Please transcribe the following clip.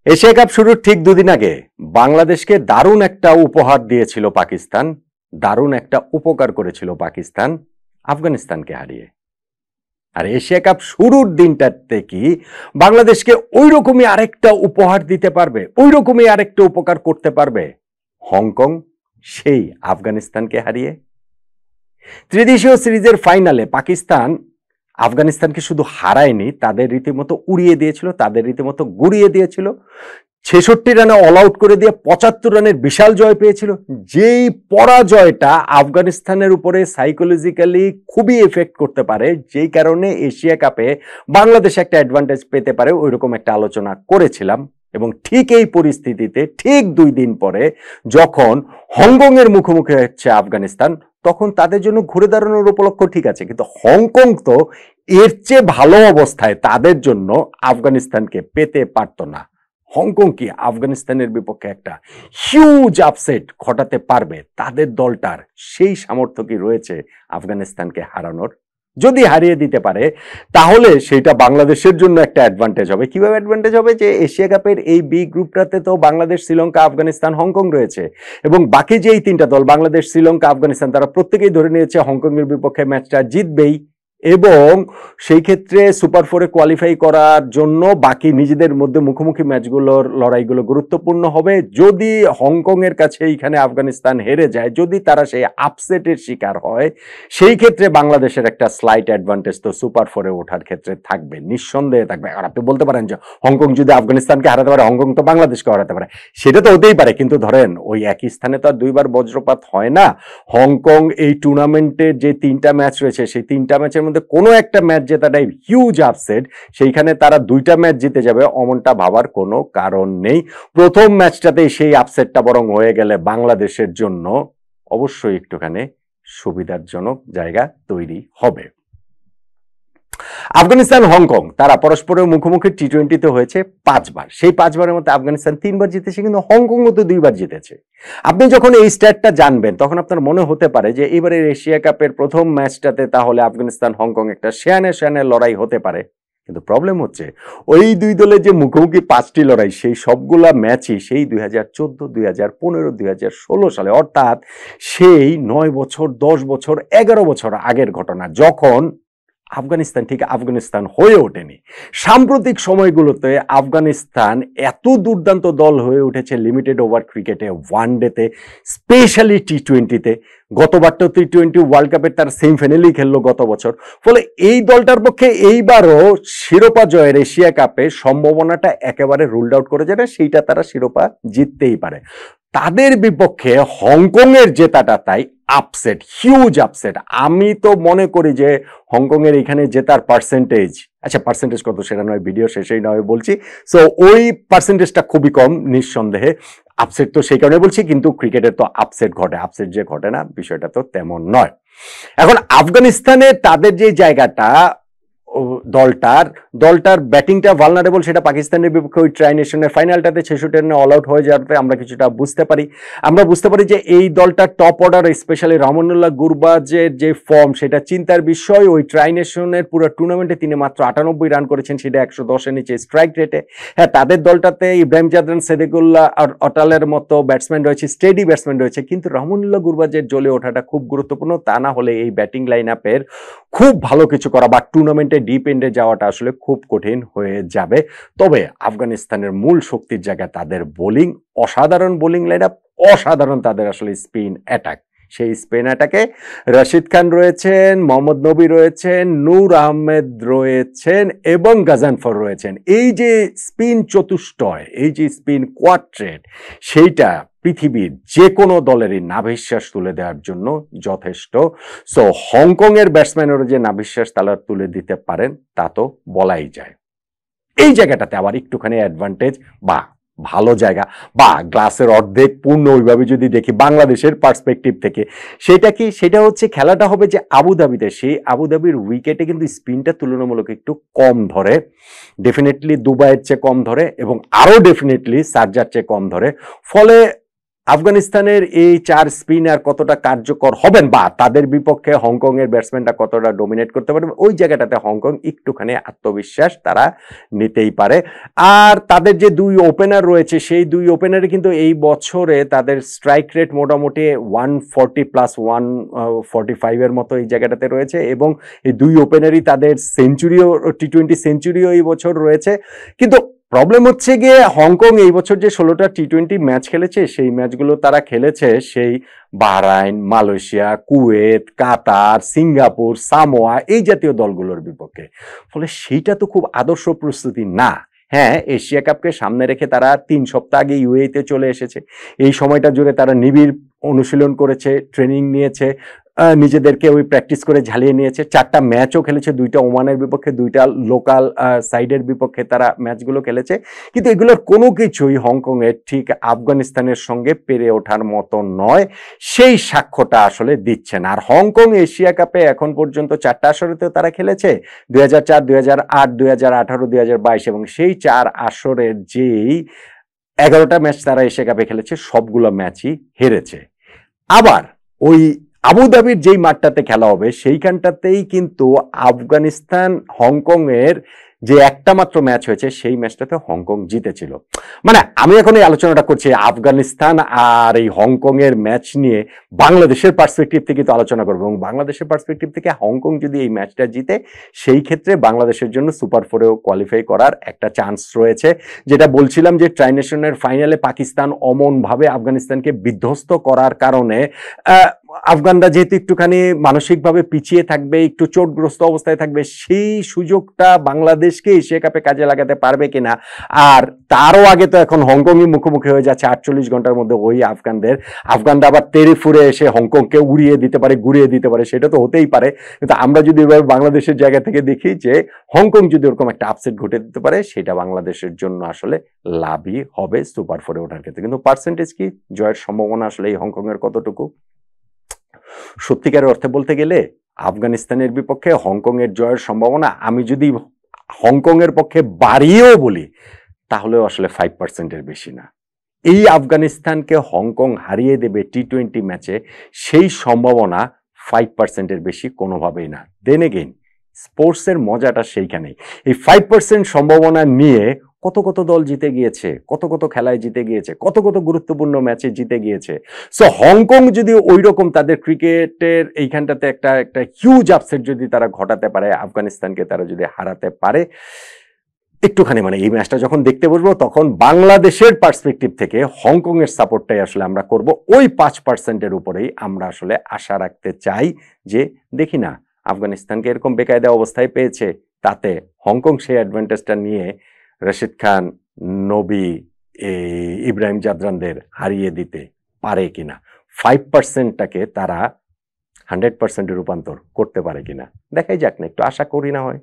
Asia cup শুরুর ঠিক দুদিন আগে বাংলাদেশকে দারুণ একটা উপহার দিয়েছিল পাকিস্তান, দারুণ একটা উপকার করেছিল পাকিস্তান আফগানিস্তানকে হারিয়ে। আর এশিয়া কাপ শুরুর দিনটাতে কি বাংলাদেশকে ওই রকমই আরেকটা উপহার দিতে পারবে, ওই রকমই আরেকটা উপকার করতে পারবে হংকং সেই আফগানিস্তানকে হারিয়ে? ত্রিদেশীয় সিরিজের ফাইনালে পাকিস্তান আফগানিস্তানকে শুধু হারায়নি, তাদের রীতিমতো উড়িয়ে দিয়েছিল, তাদের রীতিমতো গুড়িয়ে দিয়েছিল। ৬৬ রানে অল আউট করে দিয়ে ৭৫ রানের বিশাল জয় পেয়েছিল। যেই পরাজয়টা আফগানিস্তানের উপরে সাইকোলজিক্যালি খুবই এফেক্ট করতে পারে, যেই কারণে এশিয়া কাপে বাংলাদেশ একটা অ্যাডভান্টেজ পেতে পারে, ওইরকম একটা আলোচনা করেছিলাম। এবং ঠিক এই পরিস্থিতিতে ঠিক ২ দিন পরে যখন হংকং এর মুখোমুখি হচ্ছে আফগানিস্তান, তখন তাদের জন্য ঘুরে দাঁড়ানোর উপলক্ষ ঠিক আছে, কিন্তু হংকং তো এর চেয়ে ভালো অবস্থায় তাদের জন্য আফগানিস্তানকে পেতে পারত না। হংকং কি আফগানিস্তানের বিপক্ষে একটা হিউজ আপসেট ঘটাতে পারবে? তাদের দলটার সেই সামর্থ্য কি রয়েছে আফগানিস্তানকে হারানোর? যদি হারিয়ে দিতে পারে তাহলে সেটা বাংলাদেশের জন্য একটা অ্যাডভান্টেজ হবে। কিভাবে অ্যাডভান্টেজ হবে? যে এশিয়া কাপের এই বি গ্রুপটাতে তো বাংলাদেশ, শ্রীলঙ্কা, আফগানিস্তান, হংকং রয়েছে, এবং বাকি যে এই তিনটা দল বাংলাদেশ, শ্রীলঙ্কা, আফগানিস্তান, তারা প্রত্যেকেই ধরে নিয়েছে হংকং এর বিপক্ষে ম্যাচটা জিতবেই, এবং সেই ক্ষেত্রে সুপার ফোরে কোয়ালিফাই করার জন্য বাকি নিজেদের মধ্যে মুখোমুখি ম্যাচগুলোর লড়াইগুলো গুরুত্বপূর্ণ হবে। যদি হংকং এর কাছে এইখানে আফগানিস্তান হেরে যায়, যদি তারা সেই আপসেটের শিকার হয়, সেই ক্ষেত্রে বাংলাদেশের একটা স্লাইট অ্যাডভান্টেজ তো সুপার ফোরে ওঠার ক্ষেত্রে থাকবে, নিঃসন্দেহে থাকবে। আর আপনি বলতে পারেন যে হংকং যদি আফগানিস্তানকে হারাতে পারে, হংকং তো বাংলাদেশকে হারাতে পারে, সেটা তো হতেই পারে, কিন্তু ধরেন ওই একই স্থানে তো আর দুইবার বজ্রপাত হয় না। হংকং এই টুর্নামেন্টের যে ৩টা ম্যাচ রয়েছে, সেই ৩টা ম্যাচের মধ্যে কোনো একটা ম্যাচ জেতাটাই হিউজ আপসেট, সেইখানে তারা ২টা ম্যাচ জিতে যাবে অমনটা ভাবার কোনো কারণ নেই। প্রথম ম্যাচটাতেই সেই আপসেটটা বরং হয়ে গেলে বাংলাদেশের জন্য অবশ্যই একটুখানি সুবিধাজনক জায়গা তৈরি হবে। আফগানিস্তান, হংকং তারা পরস্পরের মুখোমুখি টি-20তে হয়েছে ৫ বার। সেই ৫ বারের মধ্যে আফগানিস্তান ৩ বার জিতেছে, কিন্তু হংকংও তো ২ বার জিতেছে। আপনি যখন এই স্ট্যাটটা জানবেন তখন আপনার মনে হতে পারে যে এবারের এশিয়া কাপের প্রথম ম্যাচটাতে তাহলে আফগানিস্তান হংকং একটা সেয়ানে লড়াই হতে পারে। কিন্তু প্রবলেম হচ্ছে ওই দুই দলের যে মুখোমুখি ৫টি লড়াই, সেই সবগুলা ম্যাচই সেই ২০১৪, ২০১৫, ২০১৬ সালে, অর্থাৎ সেই ৯ বছর, ১০ বছর, ১১ বছর আগের ঘটনা, যখন আফগানিস্তান ঠিক আফগানিস্তান হয়ে ওঠেনি। সাম্প্রতিক সময়গুলোতে আফগানিস্তান এত দুর্দান্ত দল হয়ে উঠেছে লিমিটেড ওভার ক্রিকেটে, ওয়ানডেতে, স্পেশালি টি-20তে। গতবারটা টি-20 ওয়ার্ল্ড কাপের তার সেমিফাইনালেই খেললো গত বছর। ফলে এই দলটার পক্ষে এইবারও শিরোপা জয়ের এশিয়া কাপে সম্ভাবনাটা একেবারে রুলড আউট করে যাবে, সেইটা তারা শিরোপা জিততেই পারে। তাদের বিপক্ষে হংকং এর জেতাটা তাই আপসেট, হিউজ আপসেট। আমি তো মনে করি যে হংকং এর এখানে জেতার পার্সেন্টেজ, আচ্ছা পার্সেন্টেজ কত সেটা নয় ভিডিও শেষেই নয় বলছি, সো ওই পার্সেন্টেজটা খুবই কম নিঃসন্দেহে। আপসেট তো সেই কারণে বলছি, কিন্তু ক্রিকেটে তো আপসেট ঘটে, আপসেট যে ঘটে না বিষয়টা তো তেমন নয়। এখন আফগানিস্তানে তাদের যে জায়গাটা, দলটার ব্যাটিংটা ভালনারেবল, সেটা পাকিস্তানের বিপক্ষে ওই ট্রাই নেশনের ফাইনালটাতে ৬৬ রানে অল আউট হয়ে যাওয়াতে আমরা কিছুটা বুঝতে পারি। আমরা বুঝতে পারি যে এই দলটার টপ অর্ডার, স্পেশালি রহমানুল্লাহ গুরবাজের যে ফর্ম, সেটা চিন্তার বিষয়। ওই ট্রাই নেশনের পুরো টুর্নামেন্টে তিনি মাত্র ৯৮ রান করেছেন, সেটা ১১০-এর নিচে স্ট্রাইক রেটে। হ্যাঁ, তাদের দলটাতে ইব্রাহিম জাদরান, সেদেকুল্লাহ আর অটালের মতো ব্যাটসম্যান রয়েছে, স্টেডি ব্যাটসম্যান রয়েছে, কিন্তু রহমানুল্লাহ গুরবাজের জ্বলে ওঠাটা খুব গুরুত্বপূর্ণ। তা না হলে এই ব্যাটিং লাইন আপের খুব ভালো কিছু করা বা টুর্নামেন্টে ডিপ এন্ডে যাওয়াটা আসলে খুব কঠিন হয়ে যাবে। তবে আফগানিস্তানের মূল শক্তির জায়গায় তাদের বোলিং, অসাধারণ বোলিং লাইন আপ, অসাধারণ তাদের আসলে স্পিন অ্যাটাক। সেই স্পিন অ্যাটাকে রশিদ খান রয়েছেন, মোহাম্মদ নবী রয়েছেন, নূর আহমেদ রয়েছেন এবং গাজানফর রয়েছেন। এই যে স্পিন চতুষ্টয়, এই যে স্পিন কোয়াড্রেট, সেইটা পৃথিবীর যে কোনো দলেরই নাভিশ্বাস তুলে দেওয়ার জন্য যথেষ্ট। সো হংকং এর ব্যাটসম্যানেরও যে নাভিশ্বাস তারা তুলে দিতে পারেন তা তো বলাই যায়। এই জায়গাটাতে আবার একটুখানি অ্যাডভান্টেজ বা ভালো জায়গা বা গ্লাসের অর্ধেক পূর্ণ ওইভাবে যদি দেখি বাংলাদেশের পার্সপেক্টিভ থেকে, সেটা কি? সেটা হচ্ছে খেলাটা হবে যে আবুধাবিতে। সেই আবুধাবির উইকেটে কিন্তু স্পিনটা তুলনামূলক একটু কম ধরে, ডেফিনেটলি দুবাইয়ের চেয়ে কম ধরে এবং আরও ডেফিনেটলি শারজার চেয়ে কম ধরে। ফলে আফগানিস্তানের এই 4 স্পিনার কতটা কার্যকর হবেন বা তাদের বিপক্ষে হংকং এর ব্যাটসম্যানরা কতটা ডমিনেট করতে পারবে, ওই জায়গাটাতে হংকং একটুখানি আত্মবিশ্বাস তারা নিতেই পারে। আর তাদের যে 2 ওপেনার রয়েছে, সেই 2 ওপেনারে কিন্তু এই বছরে তাদের স্ট্রাইক রেট মোটামুটি 140 প্লাস 145 এর মতো এই জায়গাটাতে রয়েছে, এবং এই 2 ওপেনারই তাদের সেঞ্চুরিও, টি-20 সেঞ্চুরিও এই বছর রয়েছে। কিন্তু প্রবলেম হচ্ছে গিয়ে হংকং এই বছর যে 16টা টি-20 ম্যাচ খেলেছে, সেই ম্যাচগুলো তারা খেলেছে সেই বাহরাইন, মালয়েশিয়া, কুয়েত, কাতার, সিঙ্গাপুর, সামোয়া এই জাতীয় দলগুলোর বিপক্ষে। ফলে সেইটা তো খুব আদর্শ প্রস্তুতি না। হ্যাঁ, এশিয়া কাপকে সামনে রেখে তারা 3 সপ্তাহ আগে ইউএইতে চলে এসেছে। এই সময়টা জুড়ে তারা নিবিড় অনুশীলন করেছে, ট্রেনিং নিয়েছে, নিজেদেরকে ওই প্র্যাকটিস করে ঝালিয়ে নিয়েছে। 4টা ম্যাচও খেলেছে, 2টা ওমানের বিপক্ষে, 2টা লোকাল সাইডের বিপক্ষে তারা ম্যাচগুলো খেলেছে। কিন্তু এগুলোর কোনো কিছুই হংকংয়ের ঠিক আফগানিস্তানের সঙ্গে পেরে ওঠার মতো নয়, সেই সাক্ষ্যটা আসলে দিচ্ছে না। আর হংকং এশিয়া কাপে এখন পর্যন্ত 4টা আসরেতেও তারা খেলেছে, 2004, 2008, 2018, 2022, এবং সেই 4 আসরের যেই 11টা ম্যাচ তারা এশিয়া কাপে খেলেছে সবগুলো ম্যাচই হেরেছে। আবার ওই আবুধাবির যেই মাঠটাতে খেলা হবে সেইখানটাতেই কিন্তু আফগানিস্তান হংকং এর যে একটা মাত্র ম্যাচ হয়েছে সেই ম্যাচটাতে হংকং জিতেছিল। মানে আমি এখন এই আলোচনাটা করছি আফগানিস্তান আর এই হংকং এর ম্যাচ নিয়ে বাংলাদেশের পার্সপেক্টিভ থেকে তো আলোচনা করবো, এবং বাংলাদেশের পার্সপেক্টিভ থেকে হংকং যদি এই ম্যাচটা জিতে সেই ক্ষেত্রে বাংলাদেশের জন্য সুপার ফোরেও কোয়ালিফাই করার একটা চান্স রয়েছে। যেটা বলছিলাম যে ট্রাই নেশনের ফাইনালে পাকিস্তান অমনভাবে আফগানিস্তানকে বিধ্বস্ত করার কারণে আফগানরা যেহেতু একটুখানি মানসিকভাবে পিছিয়ে থাকবে, একটু চোটগ্রস্ত অবস্থায় থাকবে, সেই সুযোগটা বাংলাদেশকে এশিয়া কাপে কাজে লাগাতে পারবে কিনা। আর তারও আগে তো এখন হংকংই মুখোমুখি হয়ে যাচ্ছে 48 ঘন্টার মধ্যে ওই আফগানরা আবার তেড়ে ফুরে এসে হংকংকে উড়িয়ে দিতে পারে, গুড়িয়ে দিতে পারে, সেটা তো হতেই পারে। কিন্তু আমরা যদি এভাবে বাংলাদেশের জায়গা থেকে দেখি যে হংকং যদি ওরকম একটা আপসেট ঘটে দিতে পারে, সেটা বাংলাদেশের জন্য আসলে লাভই হবে সুপার ফোরে ওঠার ক্ষেত্রে। কিন্তু পার্সেন্টেজ কি, জয়ের সম্ভাবনা আসলে এই হংকং এর কতটুকু? সত্যিকারের অর্থে বলতে গেলে আফগানিস্তানের বিপক্ষে হংকং এর জয়ের সম্ভাবনা আমি যদি হংকং এর পক্ষে বাড়িয়েও বলি তাহলেও আসলে 5%-এর বেশি না। এই আফগানিস্তানকে হংকং হারিয়ে দেবে টি-20 ম্যাচে, সেই সম্ভাবনা 5%-এর বেশি কোনোভাবেই না। দেন এগেইন স্পোর্টসের মজাটা সেইখানেই। এই 5% সম্ভাবনা নিয়ে কত কত দল জিতে গিয়েছে, কত কত খেলায় জিতে গিয়েছে, কত কত গুরুত্বপূর্ণ ম্যাচে জিতে গিয়েছে। সো হংকং যদি ওই রকম তাদের ক্রিকেটের এইখানটাতে একটা হিউজ আপসেট যদি তারা ঘটাতে পারে, আফগানিস্তানকে তারা যদি হারাতে পারে, একটুখানি মানে এই ম্যাচটা যখন দেখতে বসবো তখন বাংলাদেশের পার্সপেক্টিভ থেকে হংকং এর সাপোর্টটাই আসলে আমরা করব। ওই 5%-এর উপরেই আমরা আসলে আশা রাখতে চাই যে দেখি না আফগানিস্তানকে এরকম বেকায়দা অবস্থায় পেয়েছে, তাতে হংকং সেই অ্যাডভান্টেজটা নিয়ে রশিদ খান, নবী, ইব্রাহিম জাদরানদের হারিয়ে দিতে পারে কিনা, 5%টাকে তারা 100%-এ রূপান্তর করতে পারে কিনা, দেখাই যাক না, একটু আশা করি না হয়।